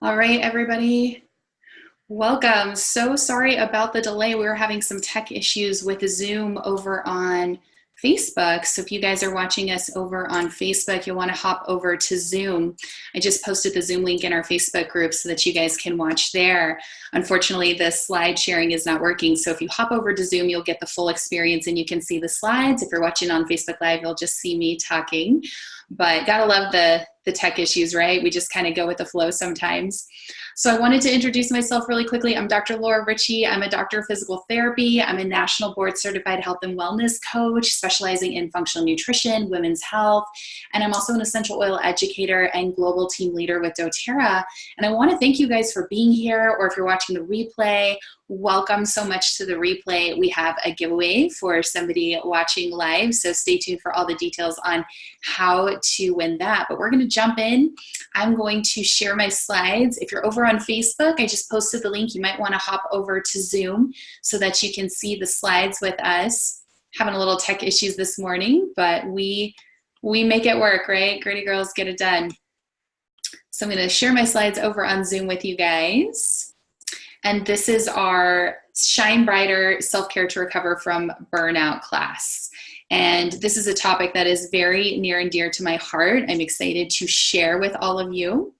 All right, everybody, welcome. So sorry about the delay. We were having some tech issues with Zoom over on Facebook. So if you guys are watching us over on Facebook, you'll want to hop over to Zoom. I just posted the Zoom link in our Facebook group so that you guys can watch there. Unfortunately, the slide sharing is not working. So if you hop over to Zoom, you'll get the full experience and you can see the slides. If you're watching on Facebook Live, you'll just see me talking. But gotta love the tech issues, right? We just kind of go with the flow sometimes. So I wanted to introduce myself really quickly. I'm Dr. Laura Ricci. I'm a doctor of physical therapy. I'm a national board certified health and wellness coach specializing in functional nutrition, women's health, and I'm also an essential oil educator and global team leader with doTERRA. And I want to thank you guys for being here, or if you're watching the replay, welcome so much to the replay. We have a giveaway for somebody watching live, so stay tuned for all the details on how to win that. But we're going to jump in. I'm going to share my slides. If you're over on Facebook, I just posted the link. You might want to hop over to Zoom so that you can see the slides with us. Having a little tech issues this morning, but we make it work, right? Gritty girls get it done. So I'm going to share my slides over on Zoom with you guys. And this is our Shine Brighter Self-Care to Recover from Burnout class. And this is a topic that is very near and dear to my heart. I'm excited to share with all of you.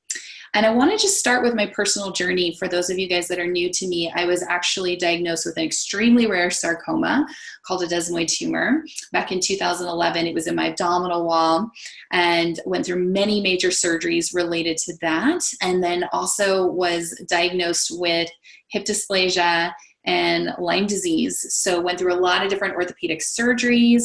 And I want to just start with my personal journey. For those of you guys that are new to me, I was actually diagnosed with an extremely rare sarcoma called a desmoid tumor. Back in 2011, it was in my abdominal wall and went through many major surgeries related to that. And then also was diagnosed with hip dysplasia and Lyme disease. So went through a lot of different orthopedic surgeries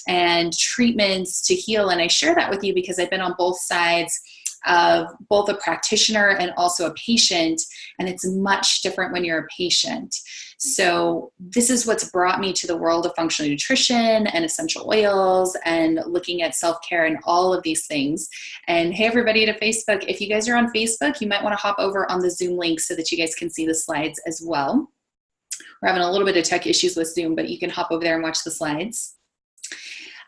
and treatments to heal. And I share that with you because I've been on both sides of both a practitioner and also a patient, and it's much different when you're a patient. So this is what's brought me to the world of functional nutrition and essential oils and looking at self-care and all of these things. And hey, everybody to Facebook, if you guys are on Facebook, you might want to hop over on the Zoom link so that you guys can see the slides as well. We're having a little bit of tech issues with Zoom, but you can hop over there and watch the slides.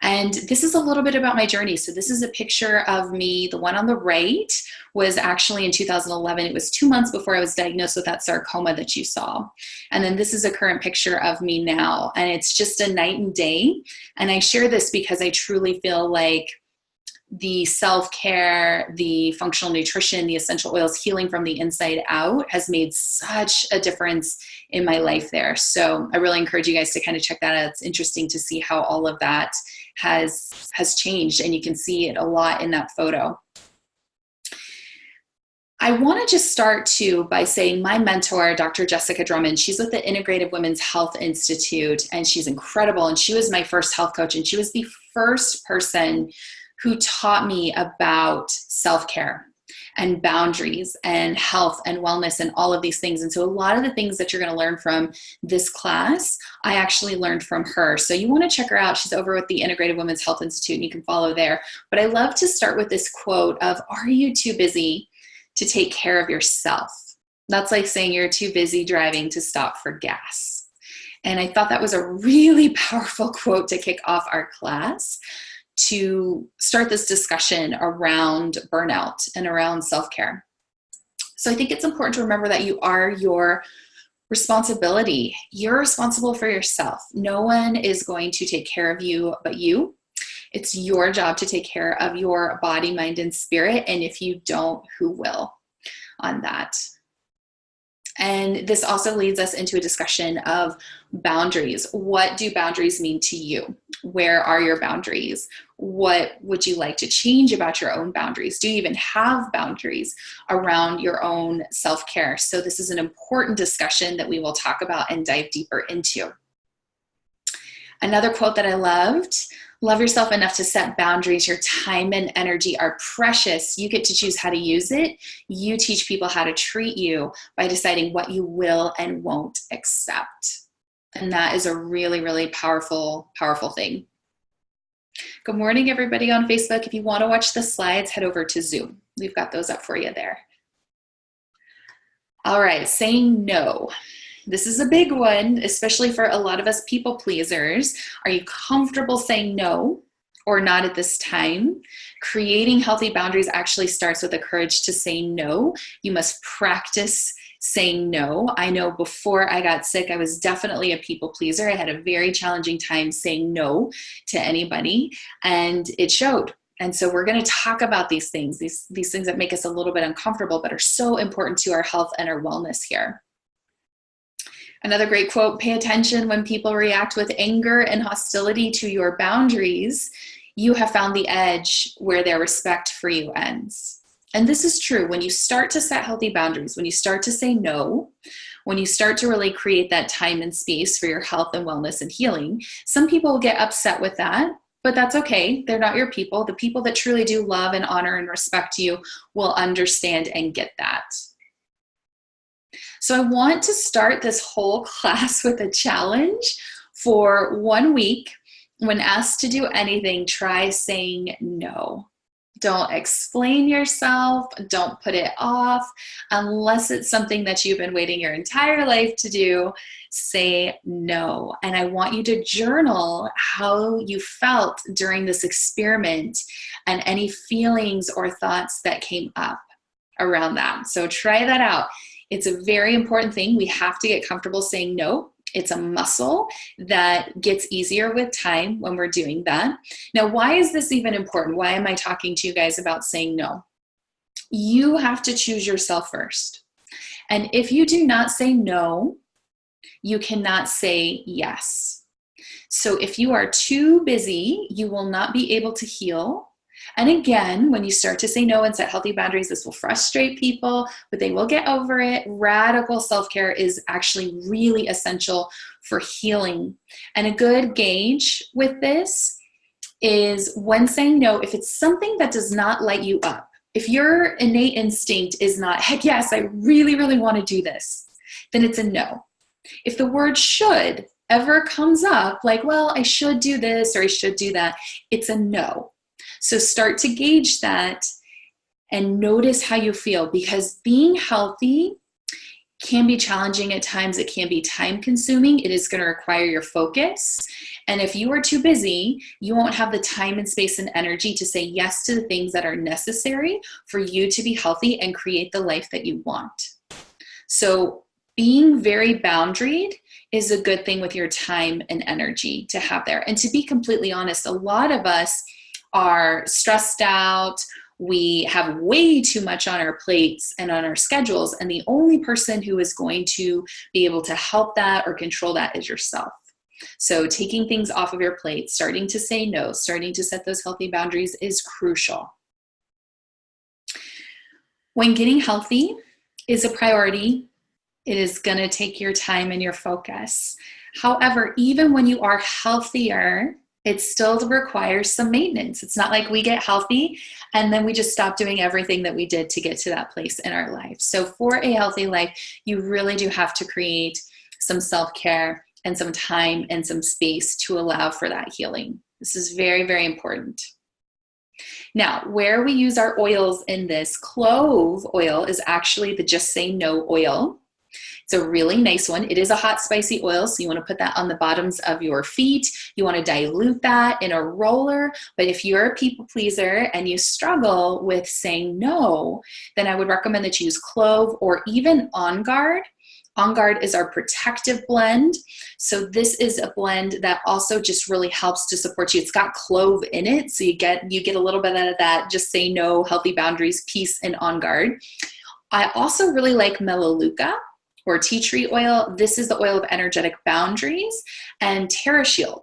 And this is a little bit about my journey. So this is a picture of me. The one on the right was actually in 2011. It was 2 months before I was diagnosed with that sarcoma that you saw. And then this is a current picture of me now. And it's just a night and day. And I share this because I truly feel like the self-care, the functional nutrition, the essential oils, healing from the inside out has made such a difference in my life there. So I really encourage you guys to kind of check that out. It's interesting to see how all of that has changed, and you can see it a lot in that photo. I want to just start too by saying my mentor, Dr. Jessica Drummond, she's with the Integrative Women's Health Institute, and she's incredible. And she was my first health coach, and she was the first person who taught me about self-care and boundaries and health and wellness and all of these things. And so a lot of the things that you're going to learn from this class, I actually learned from her. So you want to check her out. She's over with the Integrative Women's Health Institute, and you can follow there. But I love to start with this quote of, are you too busy to take care of yourself? That's like saying you're too busy driving to stop for gas. And I thought that was a really powerful quote to kick off our class, to start this discussion around burnout and around self-care. So I think it's important to remember that you are your responsibility. You're responsible for yourself. No one is going to take care of you but you. It's your job to take care of your body, mind, and spirit. And if you don't, who will on that? And this also leads us into a discussion of boundaries. What do boundaries mean to you? Where are your boundaries? What would you like to change about your own boundaries? Do you even have boundaries around your own self-care? So this is an important discussion that we will talk about and dive deeper into. Another quote that I loved: love yourself enough to set boundaries. Your time and energy are precious. You get to choose how to use it. You teach people how to treat you by deciding what you will and won't accept. And that is a really, really powerful, powerful thing. Good morning, everybody on Facebook. If you want to watch the slides, head over to Zoom. We've got those up for you there. All right, saying no. This is a big one, especially for a lot of us people pleasers. Are you comfortable saying no, or not at this time. Creating healthy boundaries actually starts with the courage to say no. You must practice saying no. I know before I got sick, I was definitely a people pleaser. I had a very challenging time saying no to anybody, and it showed. And so we're going to talk about these things, these things that make us a little bit uncomfortable, but are so important to our health and our wellness here. Another great quote, pay attention when people react with anger and hostility to your boundaries. You have found the edge where their respect for you ends. And this is true. When you start to set healthy boundaries, when you start to say no, when you start to really create that time and space for your health and wellness and healing, some people will get upset with that, but that's okay. They're not your people. The people that truly do love and honor and respect you will understand and get that. So I want to start this whole class with a challenge for 1 week. When asked to do anything, try saying no. Don't explain yourself. Don't put it off. Unless it's something that you've been waiting your entire life to do, say no. And I want you to journal how you felt during this experiment and any feelings or thoughts that came up around that. So try that out. It's a very important thing. We have to get comfortable saying no. It's a muscle that gets easier with time when we're doing that. Now, why is this even important? Why am I talking to you guys about saying no? You have to choose yourself first. And if you do not say no, you cannot say yes. So if you are too busy, you will not be able to heal. And again, when you start to say no and set healthy boundaries, this will frustrate people, but they will get over it. Radical self-care is actually really essential for healing. And a good gauge with this is when saying no, if it's something that does not light you up, if your innate instinct is not, heck yes, I really, really want to do this, then it's a no. If the word should ever comes up, like, well, I should do this or I should do that, it's a no. So start to gauge that and notice how you feel, because being healthy can be challenging at times. It can be time consuming. It is going to require your focus. And if you are too busy, you won't have the time and space and energy to say yes to the things that are necessary for you to be healthy and create the life that you want. So being very boundaried is a good thing with your time and energy to have there. And to be completely honest, a lot of us are stressed out. We have way too much on our plates and on our schedules. And the only person who is going to be able to help that or control that is yourself. So taking things off of your plate, starting to say no, starting to set those healthy boundaries is crucial. When getting healthy is a priority, it is going to take your time and your focus. However, even when you are healthier, it still requires some maintenance. It's not like we get healthy and then we just stop doing everything that we did to get to that place in our life. So for a healthy life, you really do have to create some self-care and some time and some space to allow for that healing. This is very, very important. Now, where we use our oils in this, clove oil is actually the Just Say No oil. It's a really nice one. It is a hot, spicy oil, so you want to put that on the bottoms of your feet. You want to dilute that in a roller. But if you're a people pleaser and you struggle with saying no, then I would recommend that you use clove or even On Guard. On Guard is our protective blend. So this is a blend that also just really helps to support you. It's got clove in it, so you get a little bit of that Just Say No, healthy boundaries piece in On Guard. I also really like Melaleuca, or tea tree oil. This is the oil of energetic boundaries. And TerraShield.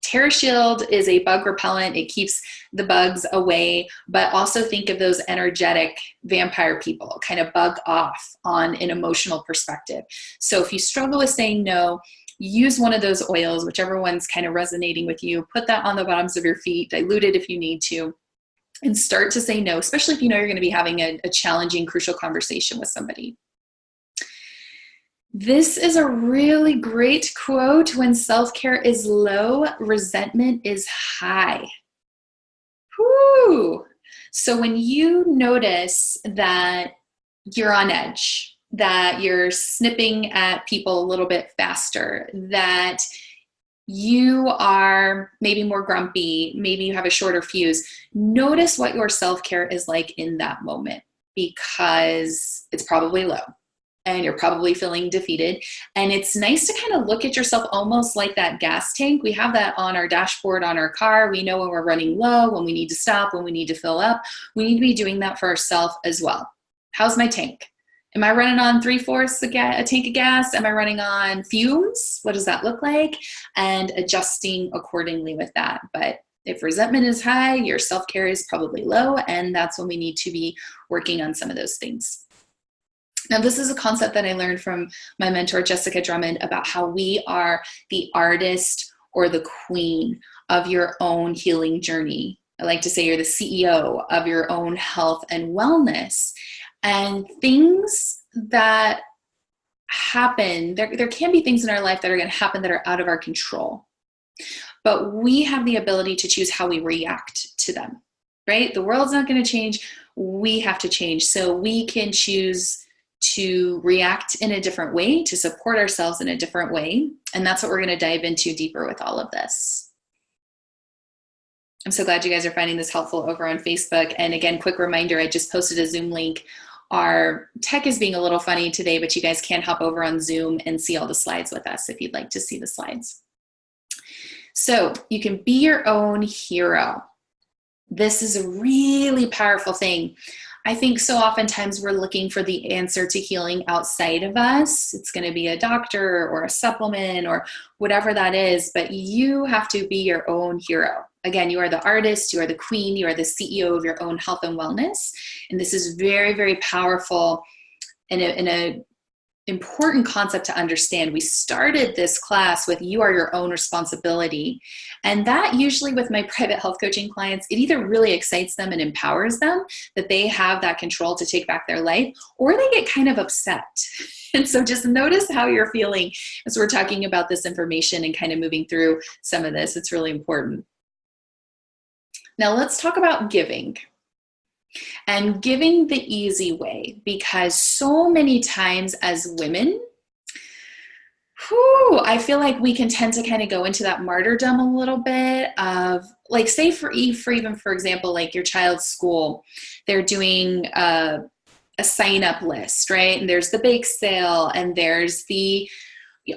TerraShield is a bug repellent. It keeps the bugs away, but also think of those energetic vampire people, kind of bug off on an emotional perspective. So if you struggle with saying no, use one of those oils, whichever one's kind of resonating with you. Put that on the bottoms of your feet, dilute it if you need to, and start to say no, especially if you know you're going to be having a challenging, crucial conversation with somebody. This is a really great quote. When self-care is low, resentment is high. Whew. So when you notice that you're on edge, that you're snipping at people a little bit faster, that you are maybe more grumpy, maybe you have a shorter fuse, notice what your self-care is like in that moment, because it's probably low and you're probably feeling defeated. And it's nice to kind of look at yourself almost like that gas tank. We have that on our dashboard on our car. We know when we're running low, when we need to stop, when we need to fill up. We need to be doing that for ourselves as well. How's my tank? Am I running on 3/4 a tank of gas? Am I running on fumes? What does that look like? And adjusting accordingly with that. But if resentment is high, your self-care is probably low, and that's when we need to be working on some of those things. Now, this is a concept that I learned from my mentor, Jessica Drummond, about how we are the artist or the queen of your own healing journey. I like to say you're the CEO of your own health and wellness. And things that happen, there can be things in our life that are going to happen that are out of our control. But we have the ability to choose how we react to them, right? The world's not going to change. We have to change. So we can choose to react in a different way, to support ourselves in a different way. And that's what we're going to dive into deeper with all of this. I'm so glad you guys are finding this helpful over on Facebook. And again, quick reminder, I just posted a Zoom link. Our tech is being a little funny today, but you guys can hop over on Zoom and see all the slides with us if you'd like to see the slides. So you can be your own hero. This is a really powerful thing. I think so oftentimes we're looking for the answer to healing outside of us. It's going to be a doctor or a supplement or whatever that is, but you have to be your own hero. Again, you are the artist, you are the queen, you are the CEO of your own health and wellness. And this is very, very powerful and an important concept to understand. We started this class with you are your own responsibility. And that usually with my private health coaching clients, it either really excites them and empowers them that they have that control to take back their life, or they get kind of upset. And so just notice how you're feeling as we're talking about this information and kind of moving through some of this. It's really important. Now let's talk about giving. And giving the easy way, because so many times as women, I feel like we can tend to kind of go into that martyrdom a little bit of, like, say for even, for example, like your child's school, they're doing a sign-up list, right? And there's the bake sale, and there's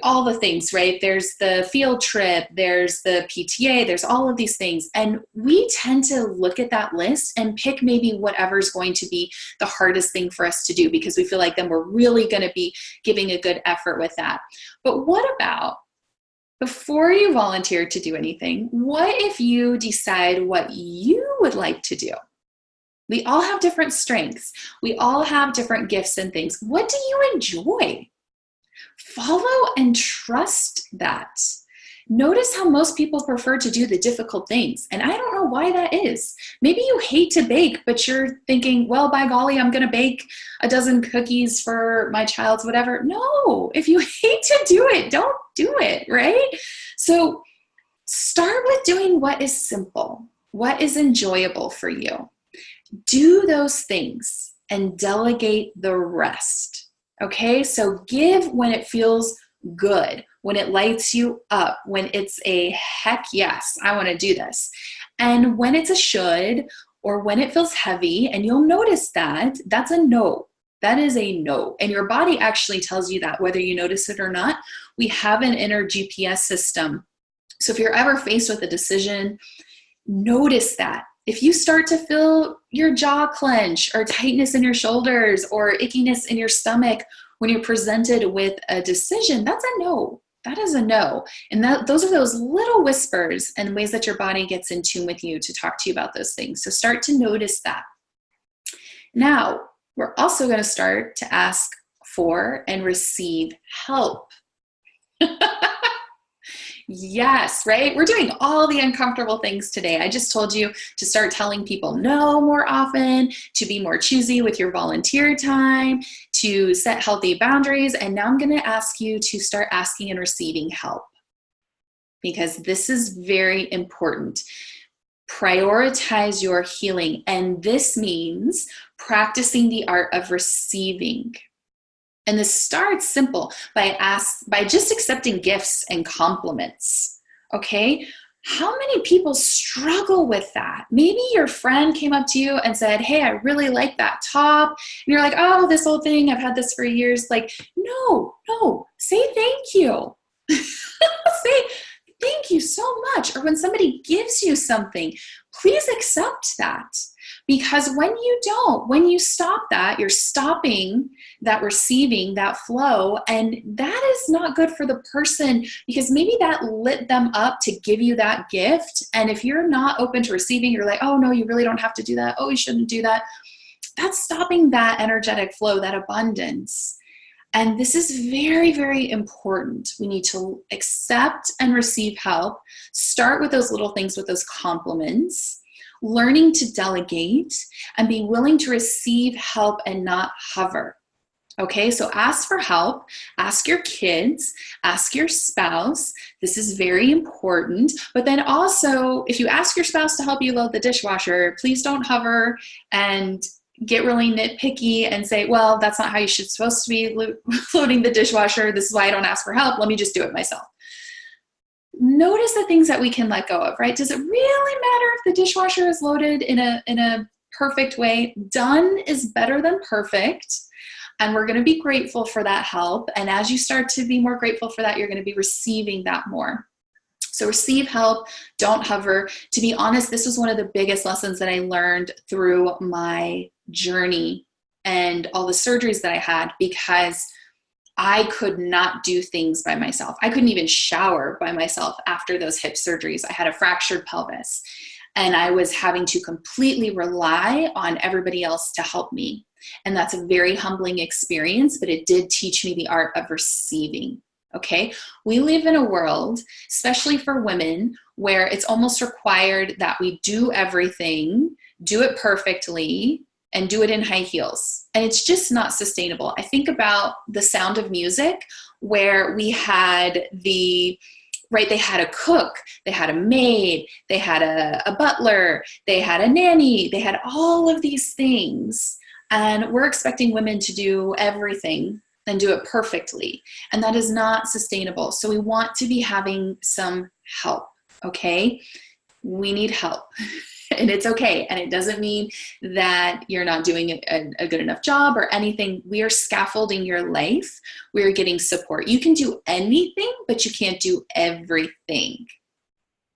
all the things, right? There's the field trip, there's the PTA, there's all of these things. And we tend to look at that list and pick maybe whatever's going to be the hardest thing for us to do, because we feel like then we're really going to be giving a good effort with that. But what about before you volunteer to do anything, what if you decide what you would like to do? We all have different strengths. We all have different gifts and things. What do you enjoy? Follow and trust that. Notice how most people prefer to do the difficult things. And I don't know why that is. Maybe you hate to bake, but you're thinking, well, by golly, I'm going to bake a dozen cookies for my child's whatever. No, if you hate to do it, don't do it, right? So start with doing what is simple, what is enjoyable for you. Do those things and delegate the rest. Okay, so give when it feels good, when it lights you up, when it's a heck yes, I want to do this. And when it's a should, or when it feels heavy, and you'll notice that, that's a no. That is a no. And your body actually tells you that, whether you notice it or not. We have an inner GPS system. So if you're ever faced with a decision, notice that. If you start to feel your jaw clench or tightness in your shoulders or ickiness in your stomach when you're presented with a decision, that's a no. That is a no. And those are those little whispers and ways that your body gets in tune with you to talk to you about those things. So start to notice that. Now, we're also going to start to ask for and receive help. Yes, right? We're doing all the uncomfortable things today. I just told you to start telling people no more often, to be more choosy with your volunteer time, to set healthy boundaries. And now I'm going to ask you to start asking and receiving help, because this is very important. Prioritize your healing. And this means practicing the art of receiving. And this starts simple by just accepting gifts and compliments. Okay. How many people struggle with that? Maybe your friend came up to you and said, hey, I really like that top. And you're like, oh, this whole thing, I've had this for years. Like, no, say thank you. Say thank you so much. Or when somebody gives you something, please accept that. Because when you don't, when you stop that, you're stopping that receiving, that flow, and that is not good for the person, because maybe that lit them up to give you that gift. And if you're not open to receiving, you're like, oh no, you really don't have to do that. Oh, you shouldn't do that. That's stopping that energetic flow, that abundance. And this is very, very important. We need to accept and receive help. Start with those little things, with those compliments, learning to delegate, and be willing to receive help and not hover. Okay, so ask for help, ask your kids, ask your spouse. This is very important. But then also, if you ask your spouse to help you load the dishwasher, please don't hover and get really nitpicky and say, well, that's not how you should supposed to be loading the dishwasher. This is why I don't ask for help. Let me just do it myself. Notice the things that we can let go of, right? Does it really matter if the dishwasher is loaded in a perfect way? Done is better than perfect. And we're going to be grateful for that help. And as you start to be more grateful for that, you're going to be receiving that more. So receive help, don't hover. To be honest, this was one of the biggest lessons that I learned through my journey and all the surgeries that I had, because I could not do things by myself. I couldn't even shower by myself after those hip surgeries. I had a fractured pelvis, and I was having to completely rely on everybody else to help me. And that's a very humbling experience, but it did teach me the art of receiving. Okay, we live in a world, especially for women, where it's almost required that we do everything, do it perfectly, and do it in high heels. And it's just not sustainable. I think about The Sound of Music, where we had they had a cook, they had a maid, they had a butler, they had a nanny, they had all of these things. And we're expecting women to do everything and do it perfectly. And that is not sustainable. So we want to be having some help, okay? We need help. And it's okay. And it doesn't mean that you're not doing a good enough job or anything. We are scaffolding your life. We're getting support. You can do anything, but you can't do everything.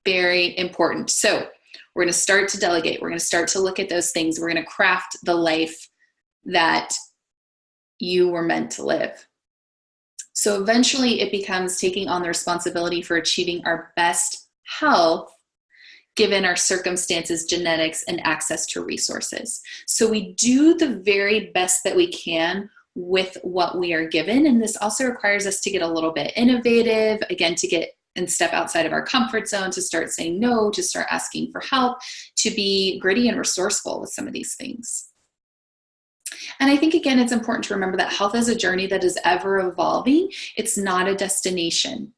Very important. So we're going to start to delegate. We're going to start to look at those things. We're going to craft the life that you were meant to live. So eventually it becomes taking on the responsibility for achieving our best health given our circumstances, genetics, and access to resources. So we do the very best that we can with what we are given. And this also requires us to get a little bit innovative, again, to get and step outside of our comfort zone, to start saying no, to start asking for help, to be gritty and resourceful with some of these things. And I think, again, it's important to remember that health is a journey that is ever evolving. It's not a destination.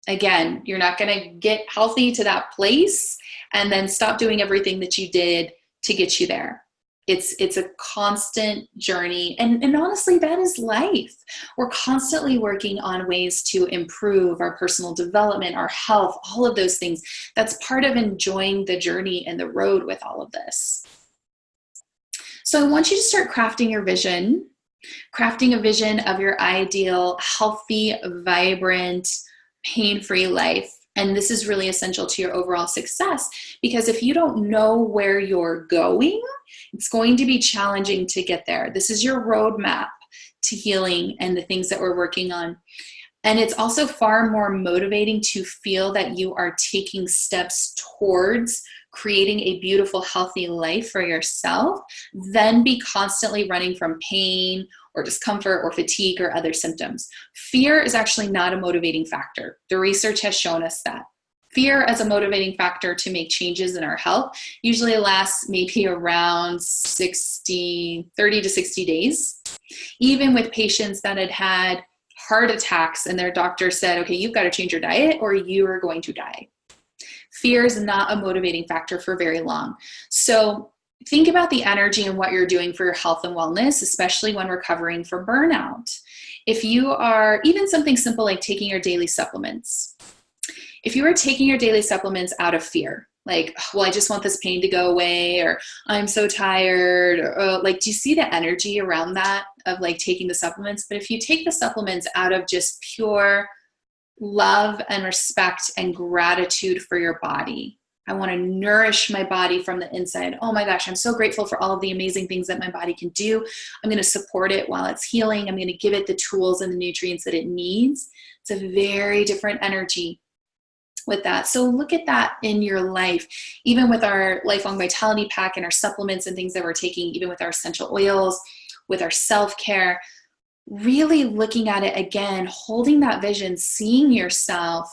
Again, you're not going to get healthy to that place and then stop doing everything that you did to get you there. It's a constant journey. And honestly, that is life. We're constantly working on ways to improve our personal development, our health, all of those things. That's part of enjoying the journey and the road with all of this. So I want you to start crafting your vision, crafting a vision of your ideal, healthy, vibrant, pain-free life. And this is really essential to your overall success, because if you don't know where you're going, it's going to be challenging to get there. This is your roadmap to healing and the things that we're working on. And it's also far more motivating to feel that you are taking steps towards creating a beautiful, healthy life for yourself than be constantly running from pain or discomfort or fatigue or other symptoms. Fear is actually not a motivating factor. The research has shown us that. Fear as a motivating factor to make changes in our health usually lasts maybe around 30 to 60 days. Even with patients that had had heart attacks and their doctor said, okay, you've got to change your diet or you are going to die. Fear is not a motivating factor for very long. So think about the energy and what you're doing for your health and wellness, especially when recovering from burnout. If you are even something simple like taking your daily supplements, If you were taking your daily supplements out of fear, like, well, I just want this pain to go away, or I'm so tired, or like, do you see the energy around that of like taking the supplements? But if you take the supplements out of just pure love and respect and gratitude for your body, I want to nourish my body from the inside. Oh my gosh, I'm so grateful for all of the amazing things that my body can do. I'm going to support it while it's healing. I'm going to give it the tools and the nutrients that it needs. It's a very different energy with that. So look at that in your life, even with our lifelong vitality pack and our supplements and things that we're taking, even with our essential oils, with our self-care, really looking at it again, holding that vision, seeing yourself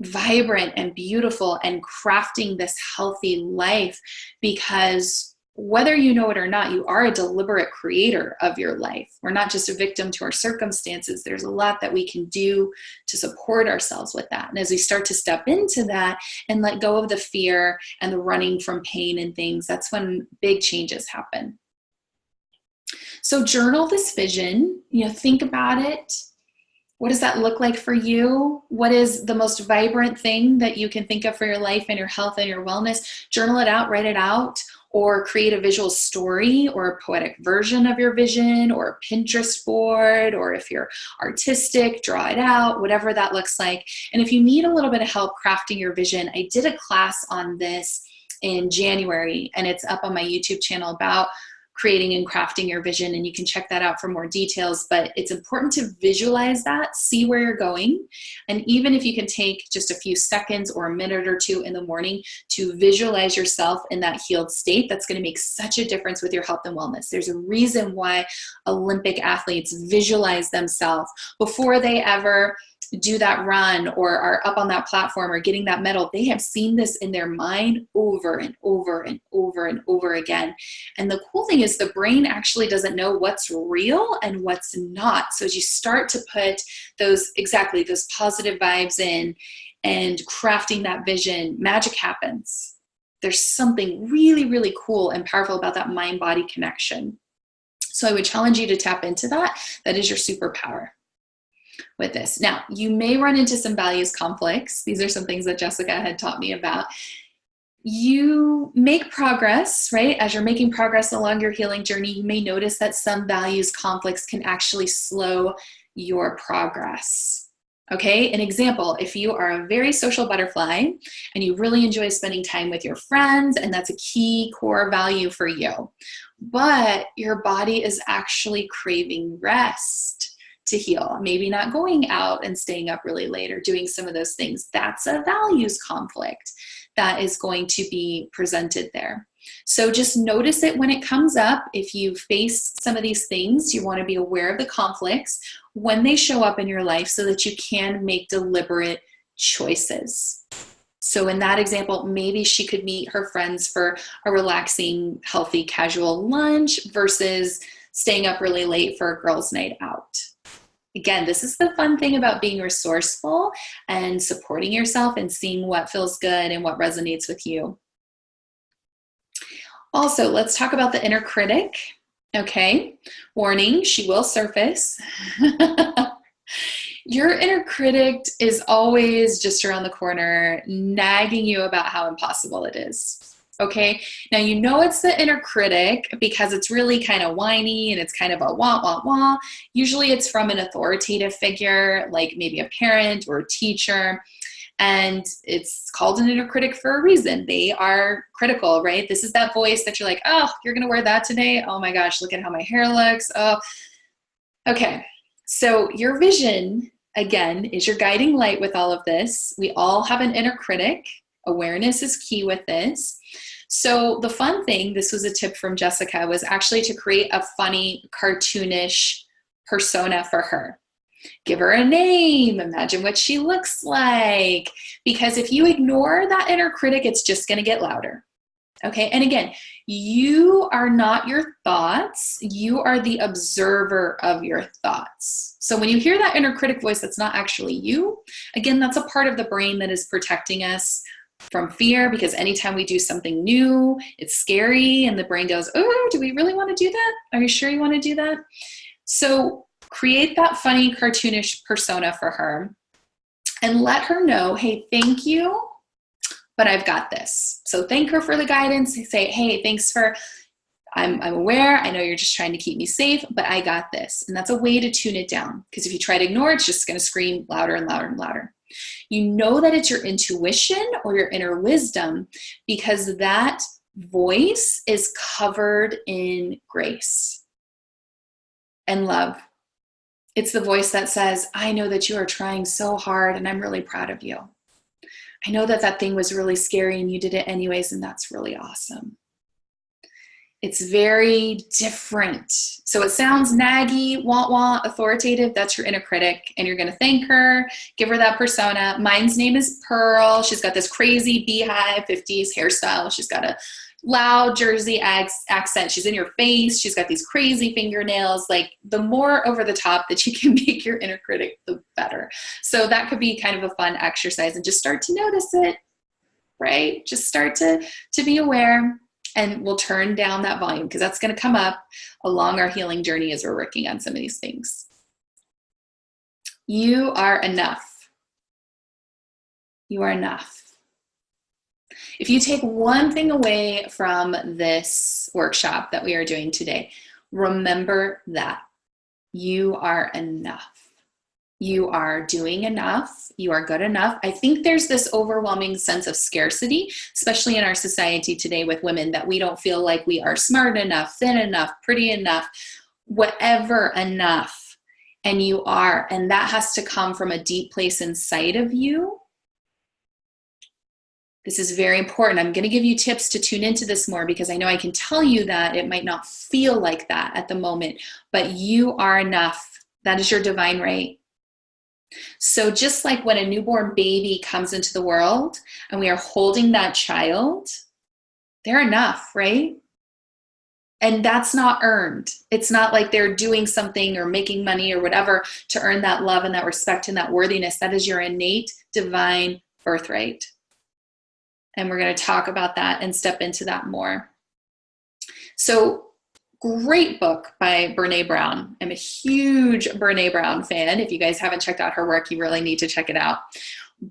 vibrant and beautiful and crafting this healthy life, because whether you know it or not, you are a deliberate creator of your life. We're not just a victim to our circumstances. There's a lot that we can do to support ourselves with that. And as we start to step into that and let go of the fear and the running from pain and things, that's when big changes happen. So journal this vision, think about it. What does that look like for you? What is the most vibrant thing that you can think of for your life and your health and your wellness? Journal it out, write it out, or create a visual story or a poetic version of your vision, or a Pinterest board, or if you're artistic, draw it out, whatever that looks like. And if you need a little bit of help crafting your vision, I did a class on this in January, and it's up on my YouTube channel about creating and crafting your vision, and you can check that out for more details. But it's important to visualize that, see where you're going, and even if you can take just a few seconds or a minute or two in the morning to visualize yourself in that healed state, that's going to make such a difference with your health and wellness. There's a reason why Olympic athletes visualize themselves before they ever do that run or are up on that platform or getting that medal. They have seen this in their mind over and over and over and over again. And the cool thing is the brain actually doesn't know what's real and what's not. So as you start to put those positive vibes in and crafting that vision, magic happens. There's something really, really cool and powerful about that mind-body connection. So I would challenge you to tap into that. That is your superpower with this. Now, you may run into some values conflicts. These are some things that Jessica had taught me about. You make progress, right? As you're making progress along your healing journey, you may notice that some values conflicts can actually slow your progress. Okay, an example, if you are a very social butterfly and you really enjoy spending time with your friends, and that's a key core value for you, but your body is actually craving rest to heal, maybe not going out and staying up really late or doing some of those things, that's a values conflict that is going to be presented there. So just notice it when it comes up. If you face some of these things, you want to be aware of the conflicts when they show up in your life so that you can make deliberate choices. So in that example, maybe she could meet her friends for a relaxing, healthy, casual lunch versus staying up really late for a girls' night out. Again, this is the fun thing about being resourceful and supporting yourself and seeing what feels good and what resonates with you. Also, let's talk about the inner critic. Okay, warning, she will surface. Your inner critic is always just around the corner, nagging you about how impossible it is. Okay, now you know it's the inner critic because it's really kind of whiny and it's kind of a wah, wah, wah. Usually it's from an authoritative figure, like maybe a parent or a teacher, and it's called an inner critic for a reason. They are critical, right? This is that voice that you're like, oh, you're going to wear that today? Oh my gosh, look at how my hair looks. Oh, okay. So your vision, again, is your guiding light with all of this. We all have an inner critic. Awareness is key with this. So the fun thing, this was a tip from Jessica, was actually to create a funny, cartoonish persona for her. Give her a name, imagine what she looks like. Because if you ignore that inner critic, it's just going to get louder. Okay, and again, you are not your thoughts, you are the observer of your thoughts. So when you hear that inner critic voice that's not actually you, again, that's a part of the brain that is protecting us from fear, because anytime we do something new, it's scary, and the brain goes, oh, do we really want to do that? Are you sure you want to do that? So create that funny, cartoonish persona for her. and let her know, hey, thank you, but I've got this. So thank her for the guidance. Say, hey, thanks for, I'm aware, I know you're just trying to keep me safe, but I got this. And that's a way to tune it down, because if you try to ignore it, it's just gonna scream louder and louder and louder. You know that it's your intuition or your inner wisdom because that voice is covered in grace and love. It's the voice that says, I know that you are trying so hard and I'm really proud of you. I know that that thing was really scary and you did it anyways, and that's really awesome. It's very different. So it sounds naggy, wah-wah, authoritative. That's your inner critic. And you're going to thank her, give her that persona. Mine's name is Pearl. She's got this crazy beehive 50s hairstyle. She's got a loud Jersey accent. She's in your face. She's got these crazy fingernails. Like, the more over the top that you can make your inner critic, the better. So that could be kind of a fun exercise, and just start to notice it, right? Just start to be aware. And we'll turn down that volume, because that's going to come up along our healing journey as we're working on some of these things. You are enough. You are enough. If you take one thing away from this workshop that we are doing today, remember that you are enough. You are doing enough. You are good enough. I think there's this overwhelming sense of scarcity, especially in our society today with women, that we don't feel like we are smart enough, thin enough, pretty enough, whatever enough. And you are. And that has to come from a deep place inside of you. This is very important. I'm going to give you tips to tune into this more, because I know I can tell you that it might not feel like that at the moment, but you are enough. That is your divine right. So just like when a newborn baby comes into the world and we are holding that child, they're enough, right? And that's not earned. It's not like they're doing something or making money or whatever to earn that love and that respect and that worthiness. That is your innate divine birthright. And we're going to talk about that and step into that more. So, great book by Brené Brown. I'm a huge Brené Brown fan. If you guys haven't checked out her work, you really need to check it out.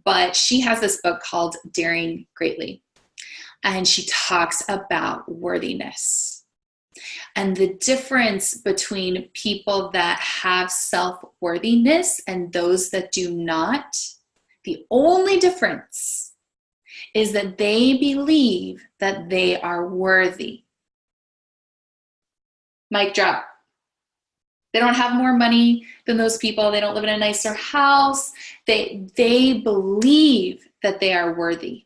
But she has this book called Daring Greatly. And she talks about worthiness and the difference between people that have self-worthiness and those that do not. The only difference is that they believe that they are worthy. Mic drop. They don't have more money than those people. They don't live in a nicer house. They believe that they are worthy.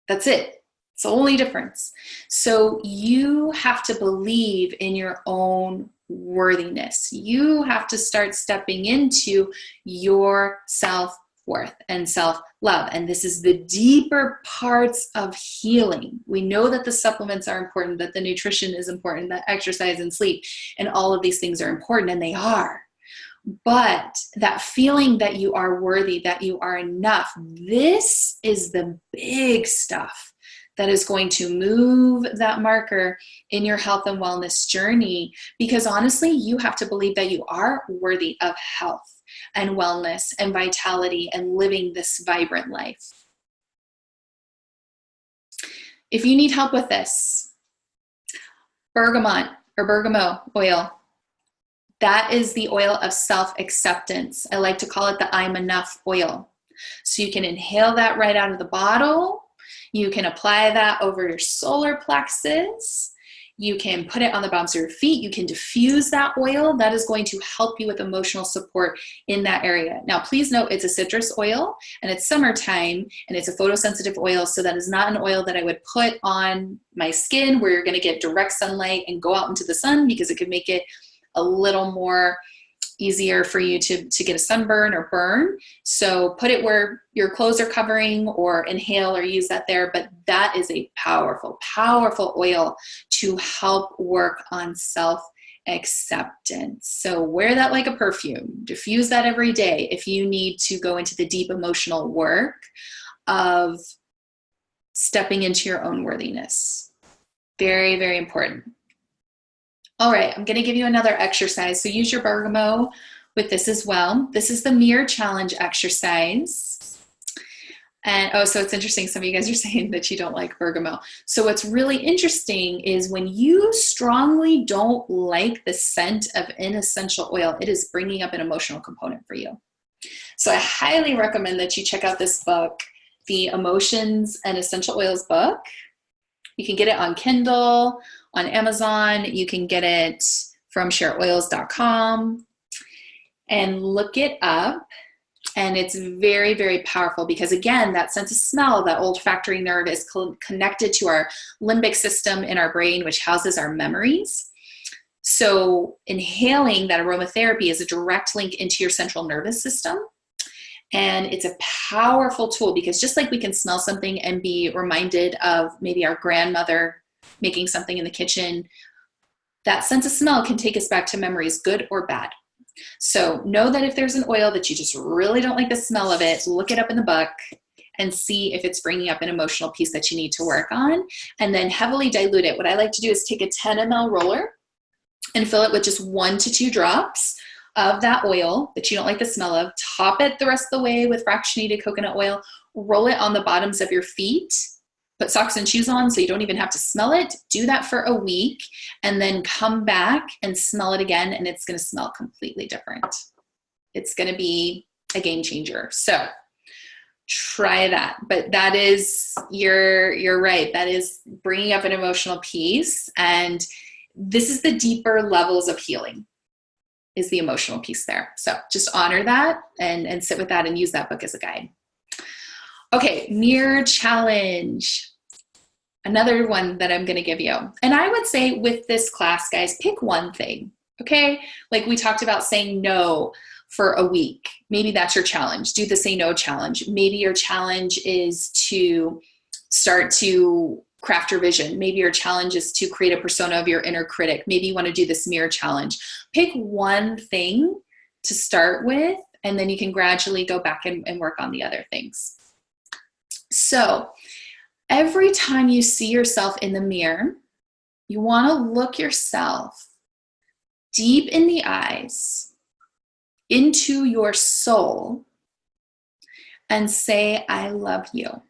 That's it. It's the only difference. So you have to believe in your own worthiness. You have to start stepping into your self-worth and self-love. And this is the deeper parts of healing. We know that the supplements are important, that the nutrition is important, that exercise and sleep and all of these things are important, and they are. But that feeling that you are worthy, that you are enough, this is the big stuff that is going to move that marker in your health and wellness journey. Because honestly, you have to believe that you are worthy of health and wellness and vitality and living this vibrant life. If you need help with this, bergamot or bergamot oil, that is the oil of self-acceptance. I like to call it the I'm enough oil. So you can inhale that right out of the bottle. You can apply that over your solar plexus. You can put it on the bottoms of your feet. You can diffuse that oil. That is going to help you with emotional support in that area. Now, please note it's a citrus oil and it's summertime and it's a photosensitive oil. So that is not an oil that I would put on my skin where you're going to get direct sunlight and go out into the sun, because it could make it a little more easier for you to get a sunburn or burn. So put it where your clothes are covering, or inhale or use that there. But that is a powerful, powerful oil to help work on self-acceptance. So wear that like a perfume. Diffuse that every day if you need to go into the deep emotional work of stepping into your own worthiness. Very, very important. All right, I'm going to give you another exercise. So use your bergamot with this as well. This is the mirror challenge exercise. And oh, so it's interesting. Some of you guys are saying that you don't like bergamot. So what's really interesting is when you strongly don't like the scent of an essential oil, it is bringing up an emotional component for you. So I highly recommend that you check out this book, the Emotions and Essential Oils book. You can get it on Kindle, on Amazon. You can get it from shareoils.com and look it up. And it's very, very powerful because, again, that sense of smell, that olfactory nerve is connected to our limbic system in our brain, which houses our memories. So inhaling that aromatherapy is a direct link into your central nervous system. And it's a powerful tool because just like we can smell something and be reminded of maybe our grandmother making something in the kitchen, that sense of smell can take us back to memories, good or bad. So know that if there's an oil that you just really don't like the smell of it, look it up in the book and see if it's bringing up an emotional piece that you need to work on, and then heavily dilute it. What I like to do is take a 10 ml roller and fill it with just 1 to 2 drops of that oil that you don't like the smell of, top it the rest of the way with fractionated coconut oil, roll it on the bottoms of your feet, put socks and shoes on so you don't even have to smell it. Do that for a week and then come back and smell it again, and it's going to smell completely different. It's going to be a game changer. So try that. But that is, you're right. That is bringing up an emotional piece. And this is the deeper levels of healing, is the emotional piece there. So just honor that and sit with that and use that book as a guide. Okay, mirror challenge. Another one that I'm going to give you. And I would say with this class, guys, pick one thing, okay? Like we talked about saying no for a week. Maybe that's your challenge. Do the say no challenge. Maybe your challenge is to start to craft your vision. Maybe your challenge is to create a persona of your inner critic. Maybe you want to do this mirror challenge. Pick one thing to start with, and then you can gradually go back and work on the other things. So every time you see yourself in the mirror, you want to look yourself deep in the eyes, into your soul, and say, I love you.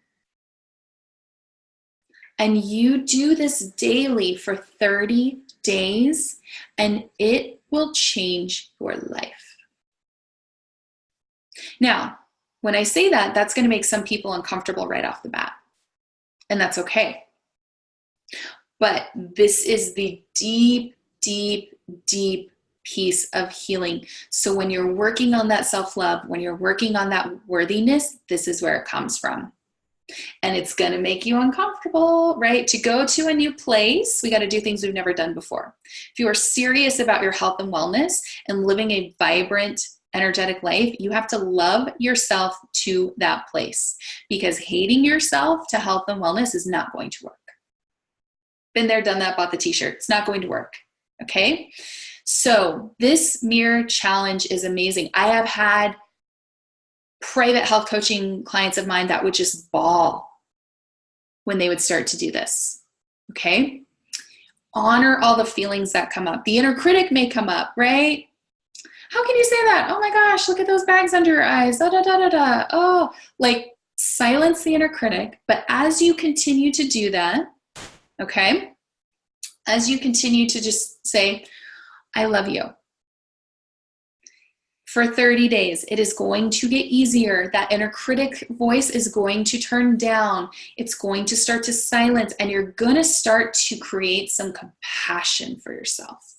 And you do this daily for 30 days, and it will change your life. Now, when I say that, that's going to make some people uncomfortable right off the bat. And that's okay. But this is the deep, deep, deep piece of healing. So when you're working on that self-love, when you're working on that worthiness, this is where it comes from. And it's going to make you uncomfortable, right? To go to a new place, we got to do things we've never done before. If you are serious about your health and wellness and living a vibrant, energetic life, you have to love yourself to that place, because hating yourself to health and wellness is not going to work. Been there, done that, bought the t-shirt. It's not going to work. Okay. So this mirror challenge is amazing. I have had private health coaching clients of mine that would just bawl when they would start to do this. Okay. Honor all the feelings that come up. The inner critic may come up, right? How can you say that? Oh my gosh, look at those bags under your eyes. Da, da, da, da, da. Oh, like silence the inner critic. But as you continue to do that, okay, as you continue to just say, I love you. For 30 days, it is going to get easier. That inner critic voice is going to turn down. It's going to start to silence, and you're going to start to create some compassion for yourself.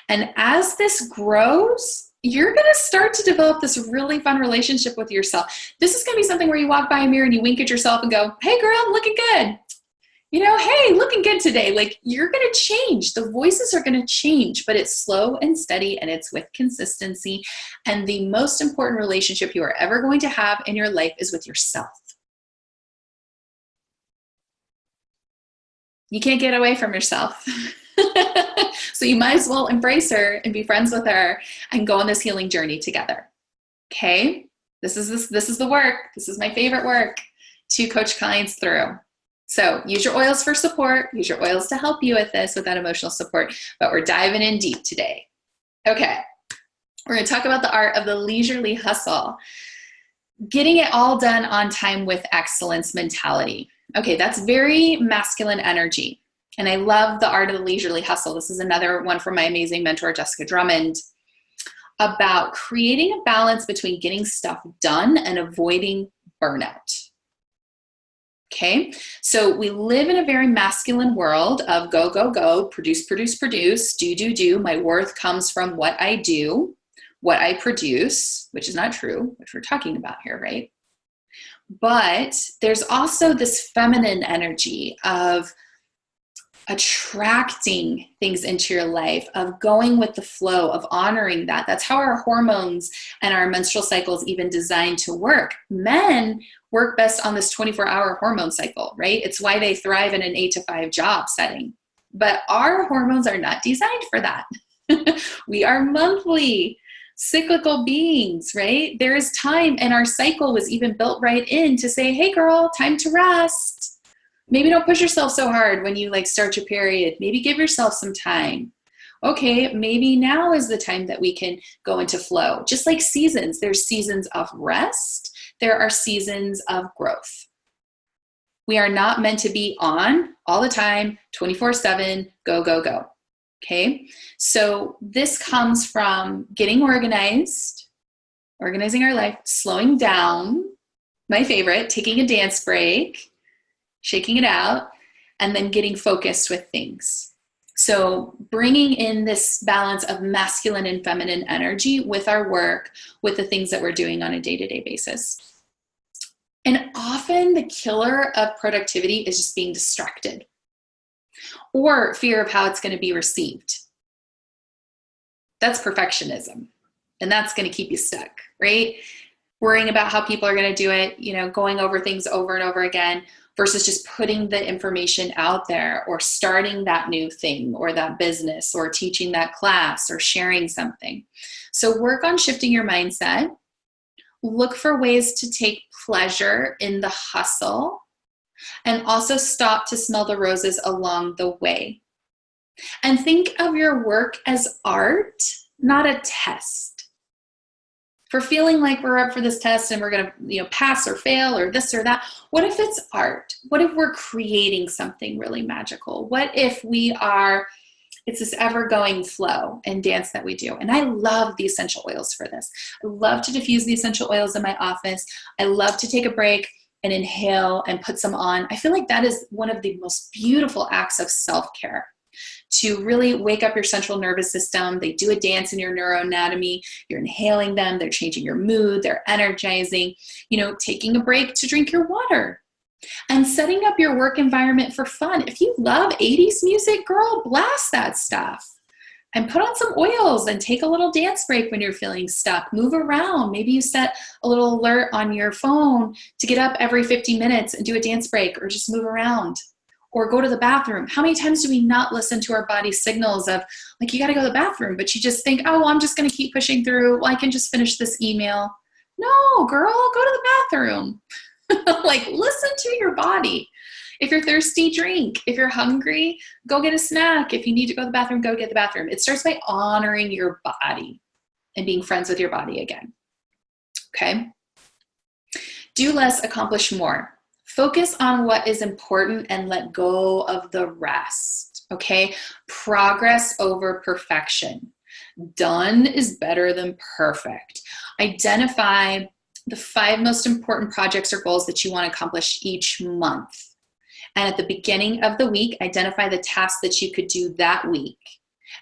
And as this grows, you're going to start to develop this really fun relationship with yourself. This is going to be something where you walk by a mirror and you wink at yourself and go, hey girl, I'm looking good. You know, hey, looking good today. Like, you're going to change. The voices are going to change, but it's slow and steady, and it's with consistency. And the most important relationship you are ever going to have in your life is with yourself. You can't get away from yourself. So you might as well embrace her and be friends with her and go on this healing journey together. Okay? This is the work. This is my favorite work to coach clients through. So use your oils for support. Use your oils to help you with this, with that emotional support. But we're diving in deep today. Okay. We're going to talk about the art of the leisurely hustle. Getting it all done on time with excellence mentality. Okay, that's very masculine energy. And I love The Art of the Leisurely Hustle. This is another one from my amazing mentor, Jessica Drummond, about creating a balance between getting stuff done and avoiding burnout. Okay, so we live in a very masculine world of go, go, go, produce, produce, produce, do, do, do. My worth comes from what I do, what I produce, which is not true, which we're talking about here, right? But there's also this feminine energy of attracting things into your life, of going with the flow, of honoring that. That's how our hormones and our menstrual cycles even designed to work. Men work best on this 24-hour hormone cycle, right? It's why they thrive in an 8-to-5 job setting. But our hormones are not designed for that. We are monthly, cyclical beings, right? There is time, and our cycle was even built right in to say, hey girl, time to rest. Maybe don't push yourself so hard when you start your period. Maybe give yourself some time. Okay, maybe now is the time that we can go into flow. Just like seasons, there's seasons of rest. There are seasons of growth. We are not meant to be on all the time, 24/7, go, go, go. Okay, so this comes from getting organized, organizing our life, slowing down, my favorite, taking a dance break, shaking it out, and then getting focused with things. So bringing in this balance of masculine and feminine energy with our work, with the things that we're doing on a day-to-day basis. And often the killer of productivity is just being distracted or fear of how it's going to be received. That's perfectionism, and that's going to keep you stuck, right? Worrying about how people are going to do it, going over things over and over again, versus just putting the information out there or starting that new thing or that business or teaching that class or sharing something. So work on shifting your mindset. Look for ways to take pleasure in the hustle, and also stop to smell the roses along the way. And think of your work as art, not a test. For feeling like we're up for this test and we're going to, pass or fail or this or that. What if it's art? What if we're creating something really magical? What if it's this ever-going flow and dance that we do? And I love the essential oils for this. I love to diffuse the essential oils in my office. I love to take a break and inhale and put some on. I feel like that is one of the most beautiful acts of self-care, to really wake up your central nervous system. They do a dance in your neuroanatomy. You're inhaling them. They're changing your mood. They're energizing, taking a break to drink your water and setting up your work environment for fun. If you love 80s music, girl, blast that stuff and put on some oils and take a little dance break when you're feeling stuck. Move around. Maybe you set a little alert on your phone to get up every 50 minutes and do a dance break, or just move around. Or go to the bathroom. How many times do we not listen to our body's signals of you got to go to the bathroom, but you just think, oh, I'm just going to keep pushing through. Well, I can just finish this email. No, girl, go to the bathroom. Listen to your body. If you're thirsty, drink. If you're hungry, go get a snack. If you need to go to the bathroom, go get the bathroom. It starts by honoring your body and being friends with your body again. Okay? Do less, accomplish more. Focus on what is important and let go of the rest, okay? Progress over perfection. Done is better than perfect. Identify the 5 most important projects or goals that you want to accomplish each month. And at the beginning of the week, identify the tasks that you could do that week.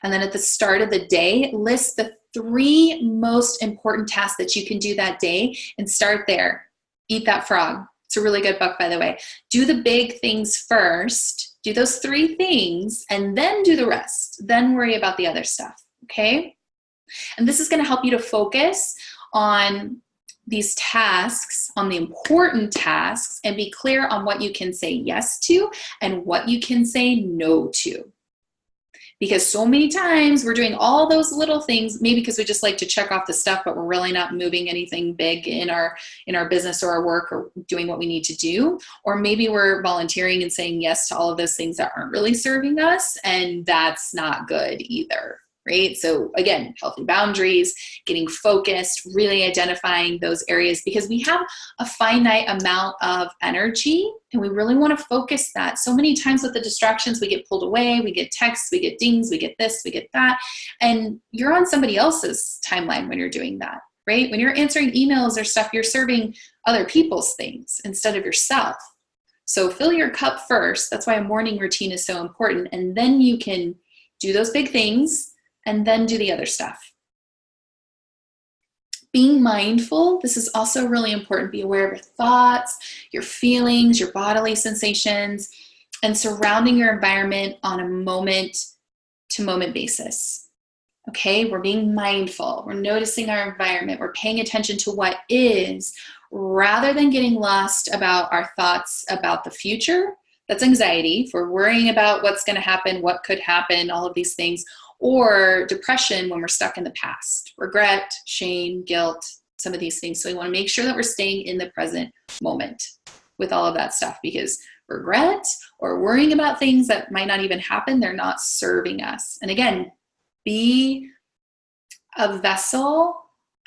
And then at the start of the day, list the 3 most important tasks that you can do that day and start there. Eat that frog. It's a really good book, by the way. Do the big things first. Do those 3 things and then do the rest. Then worry about the other stuff, okay? And this is going to help you to focus on these tasks, on the important tasks, and be clear on what you can say yes to and what you can say no to. Because so many times we're doing all those little things, maybe because we just like to check off the stuff, but we're really not moving anything big in our business or our work or doing what we need to do. Or maybe we're volunteering and saying yes to all of those things that aren't really serving us, and that's not good either. right? So again, healthy boundaries, getting focused, really identifying those areas, because we have a finite amount of energy and we really want to focus that. So many times with the distractions, we get pulled away, we get texts, we get dings, we get this, we get that. And you're on somebody else's timeline when you're doing that, right? When you're answering emails or stuff, you're serving other people's things instead of yourself. So fill your cup first. That's why a morning routine is so important. And then you can do those big things and then do the other stuff. Being mindful, this is also really important. Be aware of your thoughts, your feelings, your bodily sensations, and surrounding your environment on a moment-to-moment basis. Okay, we're being mindful. We're noticing our environment. We're paying attention to what is, rather than getting lost about our thoughts about the future. That's anxiety. If we're worrying about what's going to happen, what could happen, all of these things. Or depression when we're stuck in the past. Regret, shame, guilt, some of these things. So we want to make sure that we're staying in the present moment with all of that stuff, because regret or worrying about things that might not even happen, they're not serving us. And again, be a vessel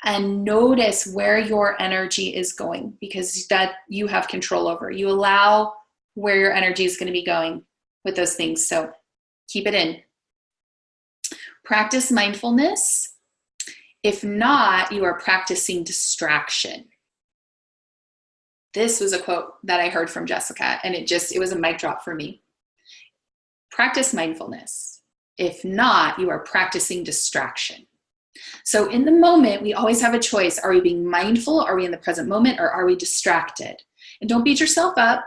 and notice where your energy is going, because that you have control over. You allow where your energy is going to be going with those things. So keep it in. Practice mindfulness. If not, you are practicing distraction. This was a quote that I heard from Jessica, and it was a mic drop for me. Practice mindfulness. If not, you are practicing distraction. So in the moment, we always have a choice. Are we being mindful? Are we in the present moment? Or are we distracted? And don't beat yourself up.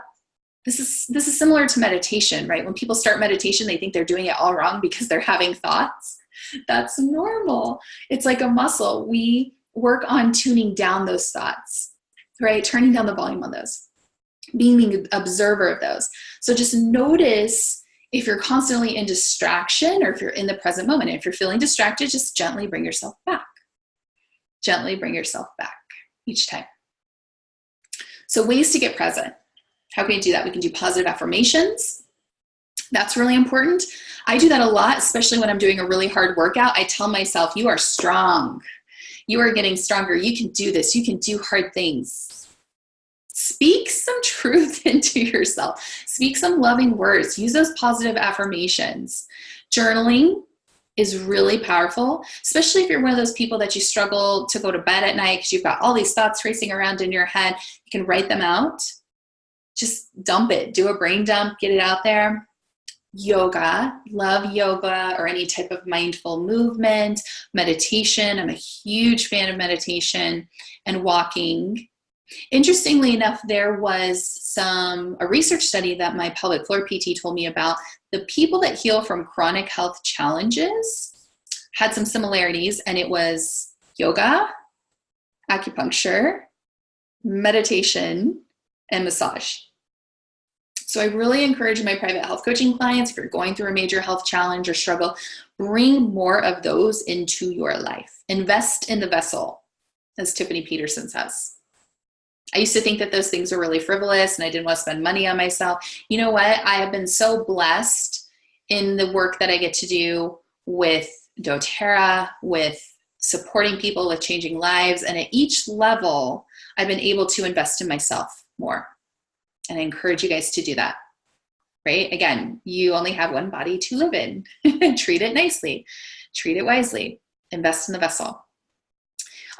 This is similar to meditation, right? When people start meditation, they think they're doing it all wrong because they're having thoughts. That's normal. It's like a muscle. We work on tuning down those thoughts, right? Turning down the volume on those, being the observer of those. So just notice if you're constantly in distraction or if you're in the present moment. If you're feeling distracted, just gently bring yourself back. Gently bring yourself back each time. So ways to get present. How can we do that? We can do positive affirmations. That's really important. I do that a lot, especially when I'm doing a really hard workout. I tell myself, you are strong. You are getting stronger. You can do this. You can do hard things. Speak some truth into yourself. Speak some loving words. Use those positive affirmations. Journaling is really powerful, especially if you're one of those people that you struggle to go to bed at night because you've got all these thoughts racing around in your head. You can write them out. Just dump it. Do a brain dump. Get it out there. Yoga, love yoga or any type of mindful movement, meditation. I'm a huge fan of meditation and walking. Interestingly enough, there was a research study that my pelvic floor PT told me about. The people that heal from chronic health challenges had some similarities, and it was yoga, acupuncture, meditation, and massage. So I really encourage my private health coaching clients, if you're going through a major health challenge or struggle, bring more of those into your life. Invest in the vessel, as Tiffany Peterson says. I used to think that those things were really frivolous and I didn't want to spend money on myself. You know what? I have been so blessed in the work that I get to do with doTERRA, with supporting people, with changing lives. And at each level, I've been able to invest in myself more. And I encourage you guys to do that, right? Again, you only have one body to live in. Treat it nicely. Treat it wisely. Invest in the vessel.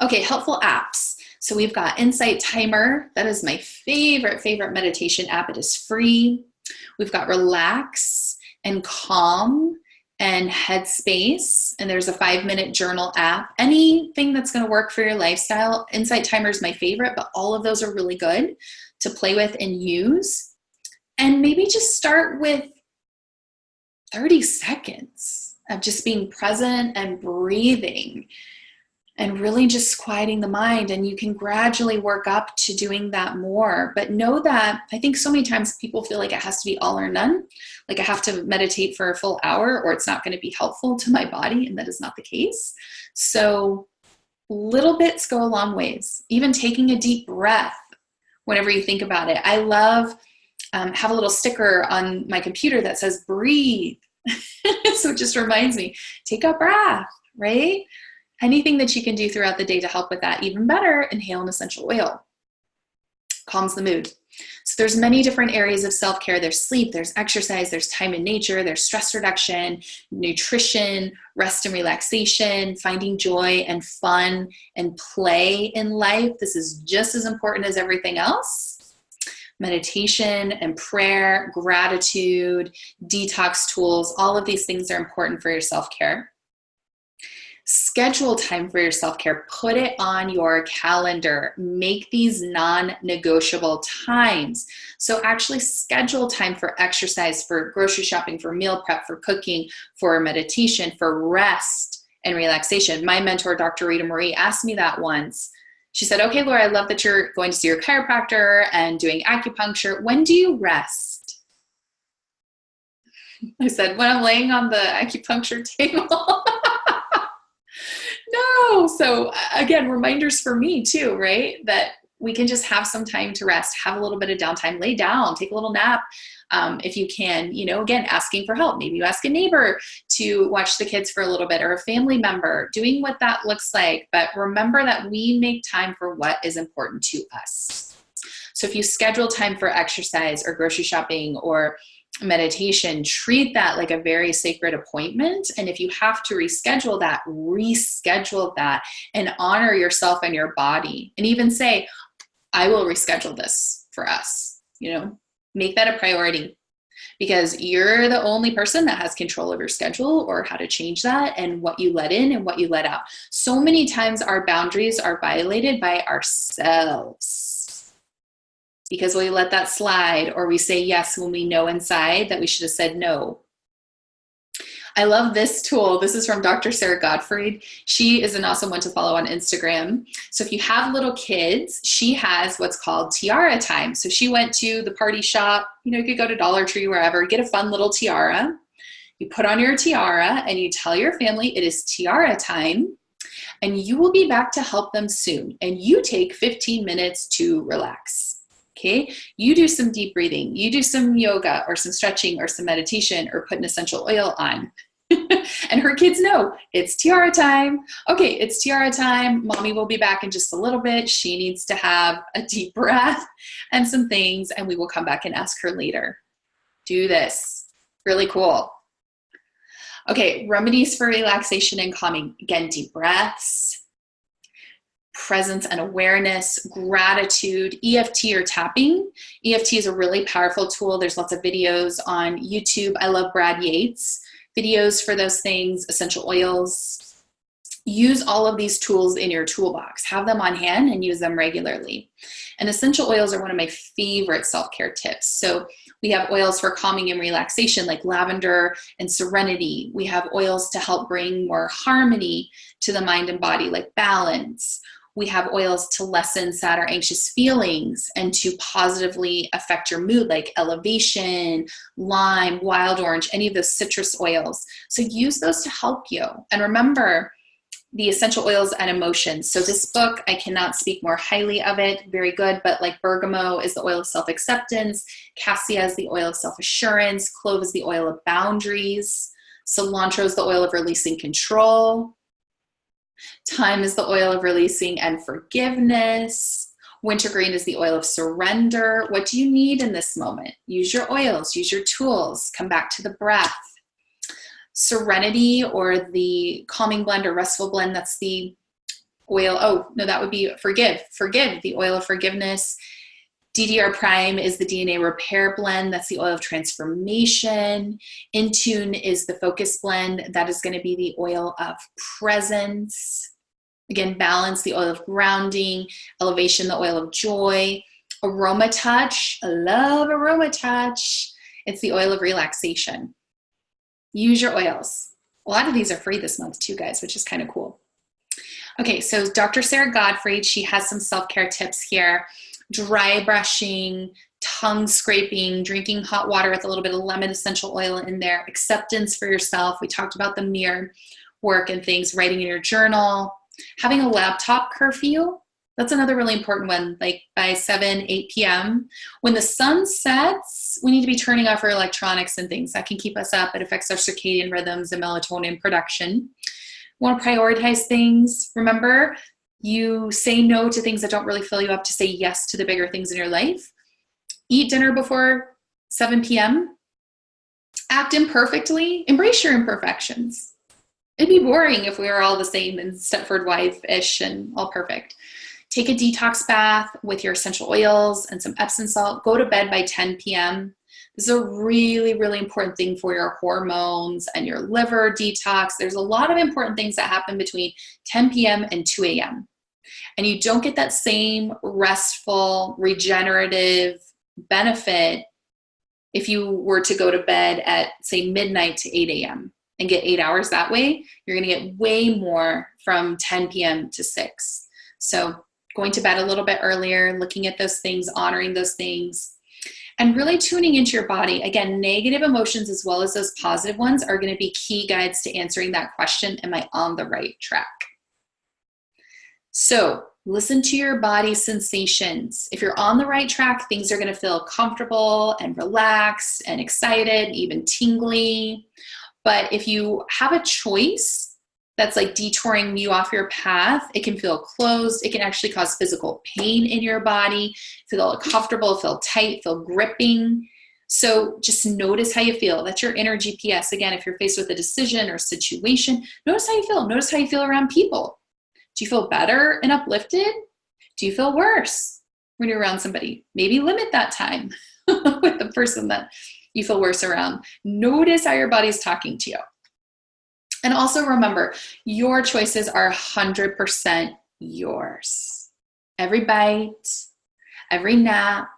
Okay, helpful apps. So we've got Insight Timer. That is my favorite meditation app. It is free. We've got Relax and Calm and Headspace. And there's a 5-minute journal app. Anything that's going to work for your lifestyle. Insight Timer is my favorite, but all of those are really good to play with and use. And maybe just start with 30 seconds of just being present and breathing and really just quieting the mind. And you can gradually work up to doing that more. But know that I think so many times people feel like it has to be all or none. Like I have to meditate for a full hour or it's not going to be helpful to my body. And that is not the case. So little bits go a long ways. Even taking a deep breath whenever you think about it. I love, have a little sticker on my computer that says breathe, So it just reminds me, take a breath, right? Anything that you can do throughout the day to help with that, even better, inhale an essential oil. Calms the mood. So there's many different areas of self-care. There's sleep, there's exercise, there's time in nature, there's stress reduction, nutrition, rest and relaxation, finding joy and fun and play in life. This is just as important as everything else. Meditation and prayer, gratitude, detox tools, all of these things are important for your self-care. Schedule time for your self-care. Put it on your calendar. Make these non-negotiable times. So actually schedule time for exercise, for grocery shopping, for meal prep, for cooking, for meditation, for rest and relaxation. My mentor, Dr. Rita Marie, asked me that once. She said, okay, Laura, I love that you're going to see your chiropractor and doing acupuncture. When do you rest? I said, when I'm laying on the acupuncture table. No. So again, reminders for me too, right? That we can just have some time to rest, have a little bit of downtime, lay down, take a little nap. If you can, again, asking for help. Maybe you ask a neighbor to watch the kids for a little bit, or a family member, doing what that looks like. But remember that we make time for what is important to us. So if you schedule time for exercise or grocery shopping or meditation, treat that like a very sacred appointment. And if you have to reschedule that and honor yourself and your body. And even say, I will reschedule this for us, make that a priority, because you're the only person that has control of your schedule or how to change that and what you let in and what you let out. So many times our boundaries are violated by ourselves, because we let that slide, or we say yes when we know inside that we should have said no. I love this tool. This is from Dr. Sarah Gottfried. She is an awesome one to follow on Instagram. So if you have little kids, she has what's called tiara time. So she went to the party shop, you could go to Dollar Tree, wherever, get a fun little tiara. You put on your tiara and you tell your family it is tiara time, and you will be back to help them soon. And you take 15 minutes to relax. Okay, you do some deep breathing, you do some yoga or some stretching or some meditation, or put an essential oil on. And her kids know it's tiara time. Okay, it's tiara time. Mommy will be back in just a little bit. She needs to have a deep breath and some things, and we will come back and ask her later. Do this. Really cool. Okay, remedies for relaxation and calming. Again, deep breaths, presence and awareness, gratitude, EFT or tapping. EFT is a really powerful tool. There's lots of videos on YouTube. I love Brad Yates videos for those things, essential oils. Use all of these tools in your toolbox. Have them on hand and use them regularly. And essential oils are one of my favorite self-care tips. So we have oils for calming and relaxation, like lavender and serenity. We have oils to help bring more harmony to the mind and body, like balance. We have oils to lessen sad or anxious feelings and to positively affect your mood, like elevation, lime, wild orange, any of those citrus oils. So use those to help you. And remember, the essential oils and emotions. So this book, I cannot speak more highly of it. Very good. But like bergamot is the oil of self-acceptance. Cassia is the oil of self-assurance. Clove is the oil of boundaries. Cilantro is the oil of releasing control. Thyme is the oil of releasing and forgiveness. Wintergreen is the oil of surrender. What do you need in this moment? Use your oils, use your tools, come back to the breath. Serenity, or the calming blend or restful blend, that's the oil. That would be forgive, the oil of forgiveness. DDR Prime is the DNA repair blend. That's the oil of transformation. Intune is the focus blend. That is going to be the oil of presence. Again, balance, the oil of grounding. Elevation, the oil of joy. Aroma Touch. I love Aroma Touch. It's the oil of relaxation. Use your oils. A lot of these are free this month too, guys, which is kind of cool. Okay, so Dr. Sarah Gottfried, she has some self-care tips here. Dry brushing, tongue scraping, drinking hot water with a little bit of lemon essential oil in there, acceptance for yourself. We talked about the mirror work and things, writing in your journal, having a laptop curfew. That's another really important one. Like by 7, 8 p.m., when the sun sets, we need to be turning off our electronics and things that can keep us up. It affects our circadian rhythms and melatonin production. We want to prioritize things. Remember, you say no to things that don't really fill you up to say yes to the bigger things in your life. Eat dinner before 7 p.m. Act imperfectly. Embrace your imperfections. It'd be boring if we were all the same and Stepford wife-ish and all perfect. Take a detox bath with your essential oils and some Epsom salt. Go to bed by 10 p.m. This is a really, really important thing for your hormones and your liver detox. There's a lot of important things that happen between 10 p.m. and 2 a.m. And you don't get that same restful, regenerative benefit if you were to go to bed at, say, midnight to 8 a.m. and get 8 hours that way. You're going to get way more from 10 p.m. to 6. So going to bed a little bit earlier, looking at those things, honoring those things, and really tuning into your body. Again, negative emotions as well as those positive ones are going to be key guides to answering that question, am I on the right track? So listen to your body sensations. If you're on the right track, things are going to feel comfortable and relaxed and excited, even tingly. But if you have a choice that's like detouring you off your path, it can feel closed. It can actually cause physical pain in your body, feel uncomfortable, feel tight, feel gripping. So just notice how you feel. That's your inner GPS. Again, if you're faced with a decision or situation, notice how you feel. Notice how you feel around people. Do you feel better and uplifted? Do you feel worse when you're around somebody? Maybe limit that time with the person that you feel worse around. Notice how your body's talking to you. And also remember, your choices are 100% yours. Every bite, every nap,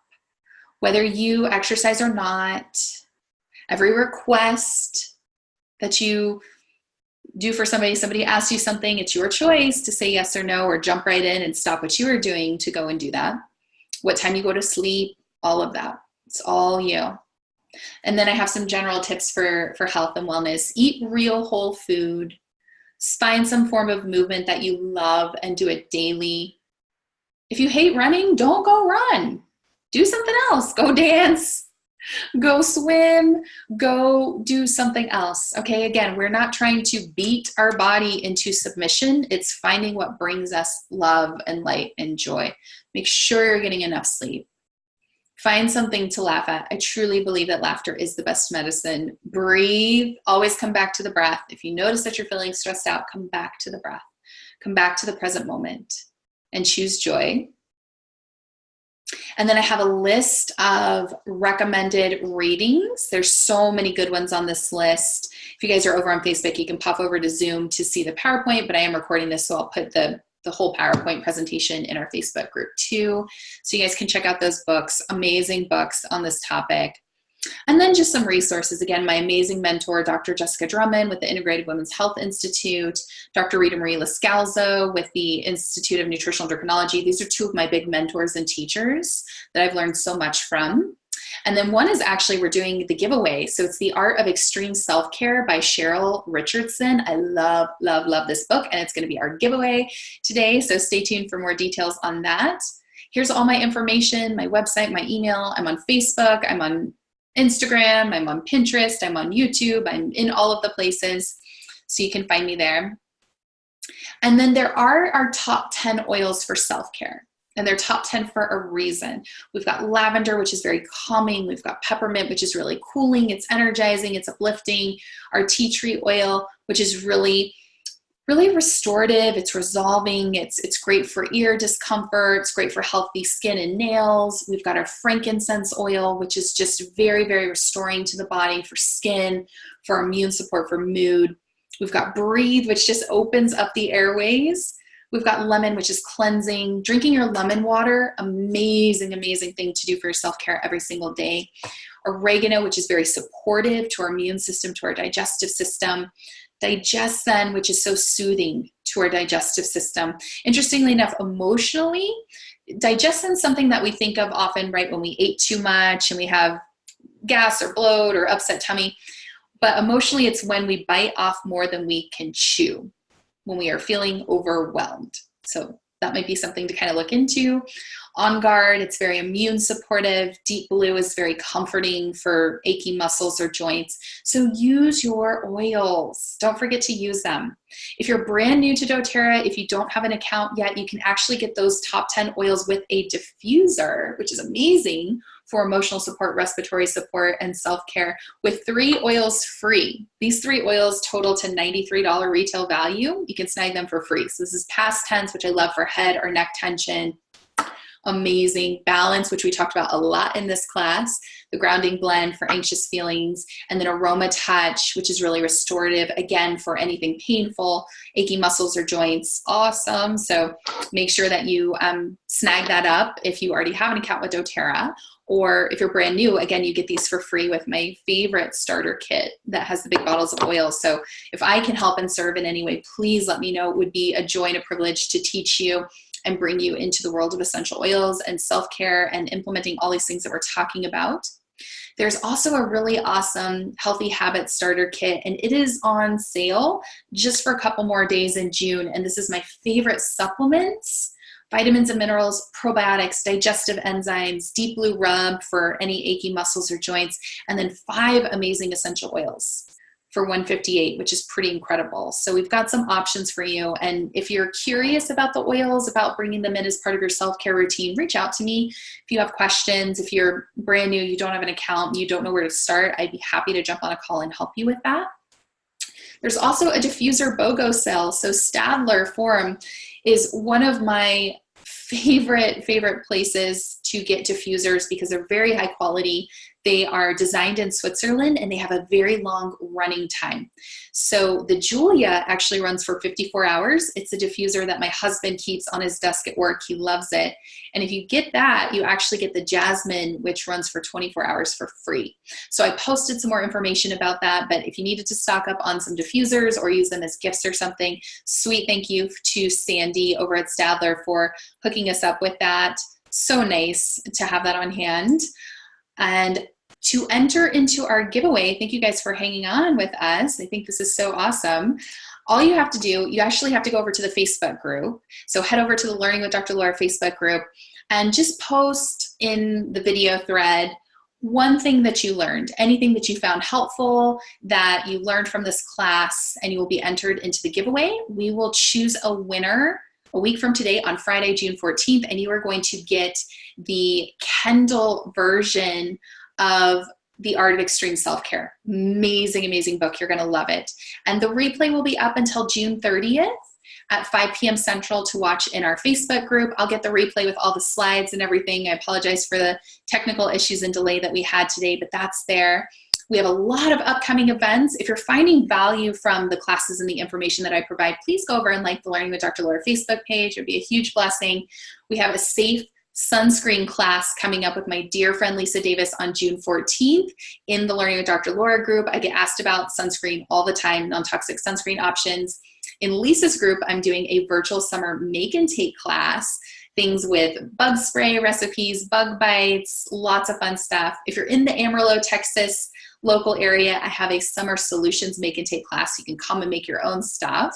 whether you exercise or not, every request that you do for somebody asks you something, it's your choice to say yes or no, or jump right in and stop what you are doing to go and do that. What time you go to sleep, all of that. It's all you. And then I have some general tips for health and wellness. Eat real whole food. Find some form of movement that you love and do it daily. If you hate running, don't go run. Do something else. Go dance. Go swim. Go do something else. Okay, again, we're not trying to beat our body into submission. It's finding what brings us love and light and joy. Make sure you're getting enough sleep. Find something to laugh at. I truly believe that laughter is the best medicine. Breathe. Always come back to the breath. If you notice that you're feeling stressed out, come back to the breath. Come back to the present moment and choose joy. And then I have a list of recommended readings. There's so many good ones on this list. If you guys are over on Facebook, you can pop over to Zoom to see the PowerPoint, but I am recording this, so I'll put the whole PowerPoint presentation in our Facebook group too. So you guys can check out those books, amazing books on this topic. And then just some resources. Again, my amazing mentor, Dr. Jessica Drummond with the Integrated Women's Health Institute, Dr. Rita Marie Lascalzo with the Institute of Nutritional Endocrinology. These are two of my big mentors and teachers that I've learned so much from. And then one is actually, we're doing the giveaway. So it's The Art of Extreme Self-Care by Cheryl Richardson. I love, love, love this book, and it's going to be our giveaway today. So stay tuned for more details on that. Here's all my information, my website, my email. I'm on Facebook. I'm on Instagram. I'm on Pinterest. I'm on YouTube. I'm in all of the places. So you can find me there. And then there are our top 10 oils for self-care. And they're top 10 for a reason. We've got lavender, which is very calming. We've got peppermint, which is really cooling. It's energizing. It's uplifting. Our tea tree oil, which is really, really restorative. It's resolving. It's great for ear discomfort. It's great for healthy skin and nails. We've got our frankincense oil, which is just very, very restoring to the body for skin, for immune support, for mood. We've got Breathe, which just opens up the airways. We've got lemon, which is cleansing. Drinking your lemon water, amazing, amazing thing to do for your self-care every single day. Oregano, which is very supportive to our immune system, to our digestive system. Digestin, which is so soothing to our digestive system. Interestingly enough, emotionally, digestin is something that we think of often, right, when we ate too much and we have gas or bloat or upset tummy. But emotionally, it's when we bite off more than we can chew, when we are feeling overwhelmed. So that might be something to kind of look into. On Guard, it's very immune supportive. Deep Blue is very comforting for achy muscles or joints. So use your oils. Don't forget to use them. If you're brand new to doTERRA, if you don't have an account yet, you can actually get those top 10 oils with a diffuser, which is amazing for emotional support, respiratory support, and self-care, with 3 oils free. These 3 oils total to $93 retail value. You can snag them for free. So this is past tense, which I love for head or neck tension. Amazing. Balance, which we talked about a lot in this class, the grounding blend for anxious feelings, and then Aroma Touch, which is really restorative, again, for anything painful, achy muscles or joints. Awesome. So make sure that you snag that up if you already have an account with doTERRA, or if you're brand new, again, you get these for free with my favorite starter kit that has the big bottles of oil. So if I can help and serve in any way, please let me know. It would be a joy and a privilege to teach you and bring you into the world of essential oils and self-care and implementing all these things that we're talking about. There's also a really awesome Healthy Habits Starter Kit, and it is on sale just for a couple more days in June. And this is my favorite supplements: vitamins and minerals, probiotics, digestive enzymes, Deep Blue Rub for any achy muscles or joints, and then 5 amazing essential oils for $158, which is pretty incredible. So we've got some options for you. And if you're curious about the oils, about bringing them in as part of your self-care routine, reach out to me. If you have questions, if you're brand new, you don't have an account, you don't know where to start, I'd be happy to jump on a call and help you with that. There's also a Diffuser BOGO sale. So Stadler Forum is one of my favorite places to get diffusers because they're very high quality. They are designed in Switzerland and they have a very long running time. So the Julia actually runs for 54 hours. It's a diffuser that my husband keeps on his desk at work. He loves it. And if you get that, you actually get the Jasmine, which runs for 24 hours for free. So I posted some more information about that, but if you needed to stock up on some diffusers or use them as gifts or something, sweet thank you to Sandy over at Stadler for hooking us up with that. So nice to have that on hand. And to enter into our giveaway, thank you guys for hanging on with us. I think this is so awesome. All you have to do, you actually have to go over to the Facebook group. So head over to the Learning with Dr. Laura Facebook group and just post in the video thread one thing that you learned, anything that you found helpful, that you learned from this class, and you will be entered into the giveaway. We will choose a winner a week from today on Friday, June 14th, and you are going to get the Kindle version of The Art of Extreme Self-Care. Amazing, amazing book. You're going to love it. And the replay will be up until June 30th at 5 p.m. Central to watch in our Facebook group. I'll get the replay with all the slides and everything. I apologize for the technical issues and delay that we had today, but that's there. We have a lot of upcoming events. If you're finding value from the classes and the information that I provide, please go over and like the Learning with Dr. Laura Facebook page. It would be a huge blessing. We have a safe sunscreen class coming up with my dear friend Lisa Davis on June 14th in the Learning with Dr. Laura group. I get asked about sunscreen all the time, non-toxic sunscreen options. In Lisa's group, I'm doing a virtual summer make and take class, things with bug spray recipes, bug bites, lots of fun stuff. If you're in the Amarillo, Texas local area, I have a summer solutions make and take class. You can come and make your own stuff.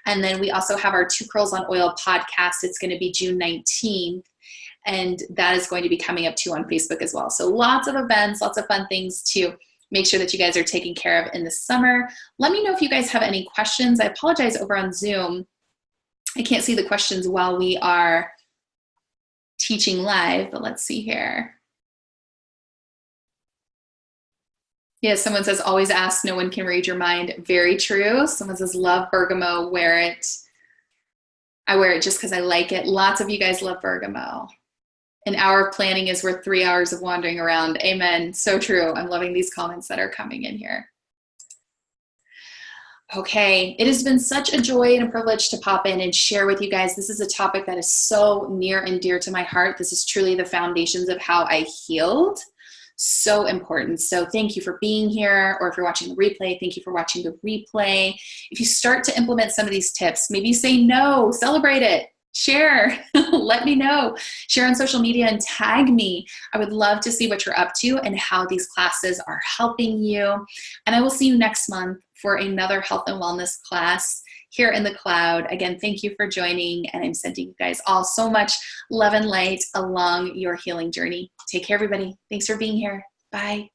And then we also have our 2 Curls on Oil podcast. It's going to be June 19th. And that is going to be coming up too on Facebook as well. So lots of events, lots of fun things to make sure that you guys are taken care of in the summer. Let me know if you guys have any questions. I apologize over on Zoom. I can't see the questions while we are teaching live, but let's see here. Yeah, someone says, always ask, no one can read your mind. Very true. Someone says, love bergamot, wear it. I wear it just because I like it. Lots of you guys love bergamot. An hour of planning is worth 3 hours of wandering around. Amen. So true. I'm loving these comments that are coming in here. Okay, it has been such a joy and a privilege to pop in and share with you guys. This is a topic that is so near and dear to my heart. This is truly the foundations of how I healed. So important. So thank you for being here, or if you're watching the replay, thank you for watching the replay. If you start to implement some of these tips, maybe say no, celebrate it. Share, let me know. Share on social media and tag me. I would love to see what you're up to and how these classes are helping you. And I will see you next month for another health and wellness class here in the cloud. Again, thank you for joining, and I'm sending you guys all so much love and light along your healing journey. Take care, everybody. Thanks for being here. Bye.